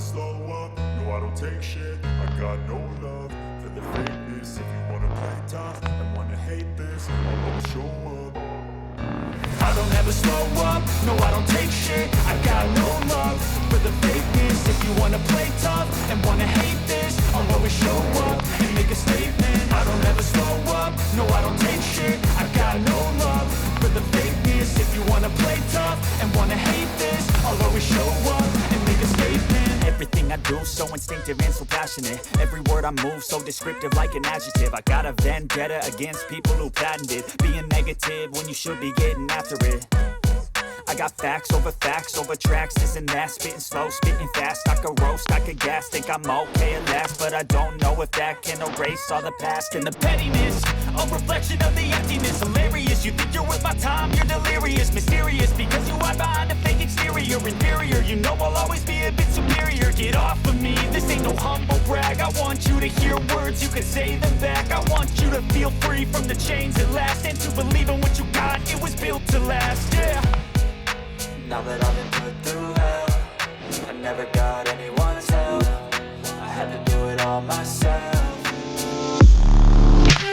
slow up, no I don't take shit. I got no love for the fakeness. If you wanna play tough and wanna hate this, I'll always show up. I don't ever slow up, no I don't take shit. I got no love for the fakeness. If you wanna play tough and wanna hate this, I'll always show up and make a statement. I don't ever slow up, no I don't take shit. I got no love for the fakeness. If you wanna play tough and wanna hate this, I'll always show up and make a statement. Everything I do so instinctive and so passionate. Every word I move so descriptive like an adjective. I got a vendetta against people who patented being negative when you should be getting after it. I got facts over tracks, this and that. Spitting slow, spitting fast. I could roast, I could gas. Think I'm okay at last, but I don't know if that can erase all the past. And the pettiness, a reflection of the emptiness. Hilarious, you think you're worth my time, you're delirious. Mysterious, because you hide behind a fake exterior. Inferior, you know I'll always be a bit superior. Get off of me, this ain't no humble brag. I want you to hear words, you can say them back. I want you to feel free from the chains at last, and to believe in what you got, it was built to last, yeah. Now that I've been put through hell, I never got anyone's help. I had to do it all myself.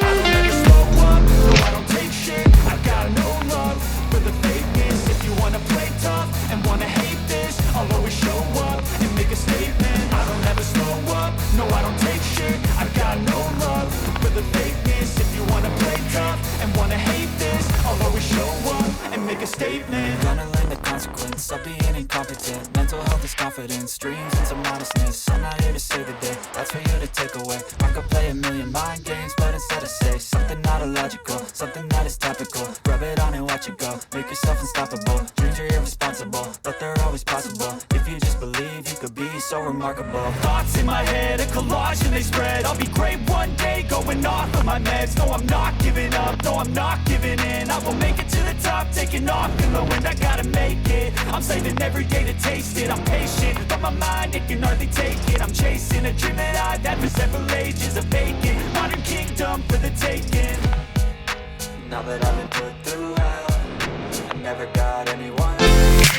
I don't ever slow up, no I don't take shit. I got no love for the fakeness. If you wanna play tough and wanna hate this, I'll always show up and make a statement. I don't ever slow up, no I don't take shit. I got no love for the fakeness. If you wanna play tough and wanna hate this, I'll always show up and make a statement. Gonna learn the consequence of being incompetent. Mental health is confidence, dreams and some modestness. I'm not here to save the day, that's for you to take away. I could play a million mind games, but instead I say something not illogical, something that is topical. Rub it on and watch it go, make yourself unstoppable. Dreams are irresponsible, but they're always possible. If you just believe, you could be so remarkable. Thoughts in my head, a collage and they spread. I'll be great one day, going off of my meds. No, I'm not giving up, no, I'm not giving in. I will make it to the top, taking off in the wind. I gotta make it, I'm saving every day to taste it. I'm patient, but my mind, it can hardly take it. I'm chasing a dream that I've had for several ages. A vacant, modern kingdom for the taking. Now that I've been put through hell, I never got anyone